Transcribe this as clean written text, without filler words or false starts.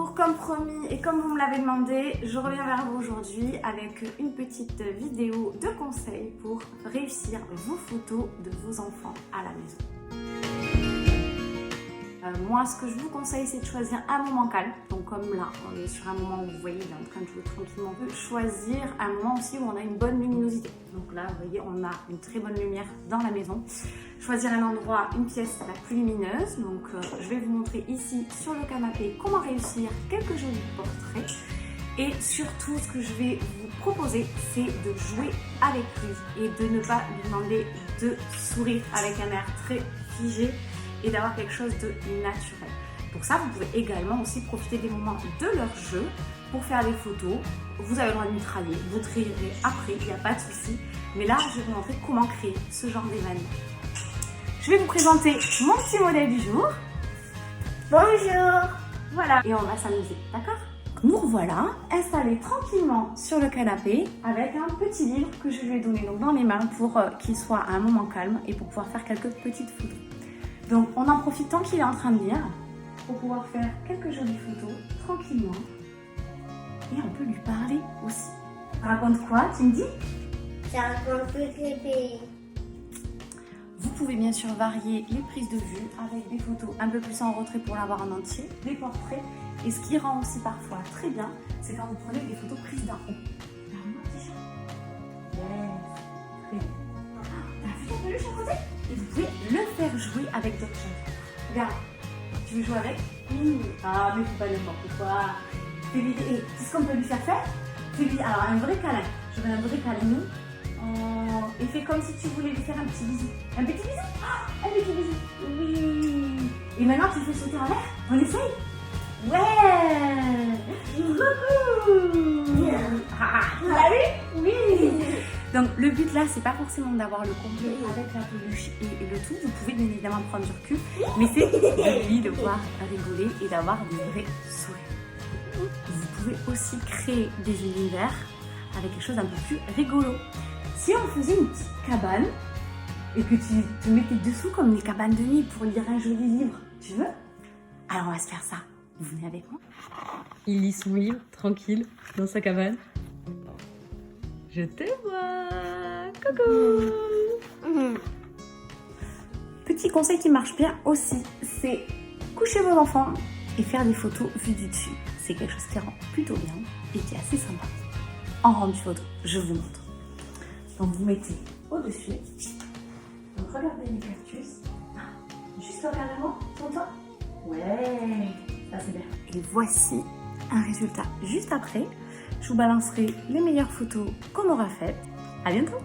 Bonjour, comme promis et comme vous me l'avez demandé, je reviens vers vous aujourd'hui avec une petite vidéo de conseils pour réussir vos photos de vos enfants à la maison. Moi, ce que je vous conseille, c'est de choisir un moment calme. Donc comme là, on est sur un moment où vous voyez, il est en train de jouer tranquillement. On peut choisir un moment aussi où on a une bonne luminosité. Donc là, vous voyez, on a une très bonne lumière dans la maison. Choisir un endroit, une pièce la plus lumineuse. Donc je vais vous montrer ici sur le canapé comment réussir quelques jolis portraits. Et surtout, ce que je vais vous proposer, c'est de jouer avec lui et de ne pas lui demander de sourire avec un air très figé et d'avoir quelque chose de naturel. Pour ça, vous pouvez également aussi profiter des moments de leur jeu pour faire des photos. Vous avez le droit de mitrailler, vous trierez après, il n'y a pas de souci. Mais là, je vais vous montrer comment créer ce genre d'événement. Je vais vous présenter mon petit modèle du jour. Bonjour. Voilà, et on va s'amuser, d'accord? Nous revoilà installés tranquillement sur le canapé avec un petit livre que je lui ai donné donc dans les mains pour qu'il soit à un moment calme et pour pouvoir faire quelques petites photos. Donc on en profite tant qu'il est en train de lire pour pouvoir faire quelques jolies photos tranquillement et on peut lui parler aussi. Ça raconte quoi, tu me dis? Ça raconte toutes les pays. Vous pouvez bien sûr varier les prises de vue avec des photos un peu plus en retrait pour l'avoir en entier, des portraits. Et ce qui rend aussi parfois très bien, c'est quand vous prenez des photos prises d'en haut. Yes, très bien. T'as vu ton peluche à côté? Et vous pouvez le faire jouer avec d'autres choses. Regarde, tu veux jouer avec? Ah, mais faut pas n'importe quoi. Et c'est ce qu'on peut lui faire? Fais-lui alors un vrai câlin. Je veux un vrai câlin. Oh, et fais comme si tu voulais lui faire un petit bisou. Un petit bisou? Un petit bisou. Oui. Et maintenant tu fais sauter en l'air? On essaye? Ouais. Tu l'as vu? Oui. Donc le but là, c'est pas forcément d'avoir le complet avec la peluche et le tout. Vous pouvez bien évidemment prendre du recul, mais c'est de lui de voir rigoler et d'avoir des vrais sourires. Vous pouvez aussi créer des univers avec quelque chose d'un peu plus rigolo. Si on faisait une petite cabane et que tu te mettais dessous comme les cabanes de nuit pour lire un joli livre, tu veux? Alors on va se faire ça. Vous venez avec moi? Il lit son livre tranquille dans sa cabane. Je te vois. Coucou. Petit conseil qui marche bien aussi, c'est coucher vos enfants et faire des photos vues du dessus. C'est quelque chose qui rend plutôt bien et qui est assez sympa. En rendu photo, je vous montre. Donc vous mettez au-dessus. Donc regardez les cactus. Juste regarder moi sur toi. Ouais, ça c'est bien. Et voici un résultat juste après. Je vous balancerai les meilleures photos qu'on aura faites. À bientôt!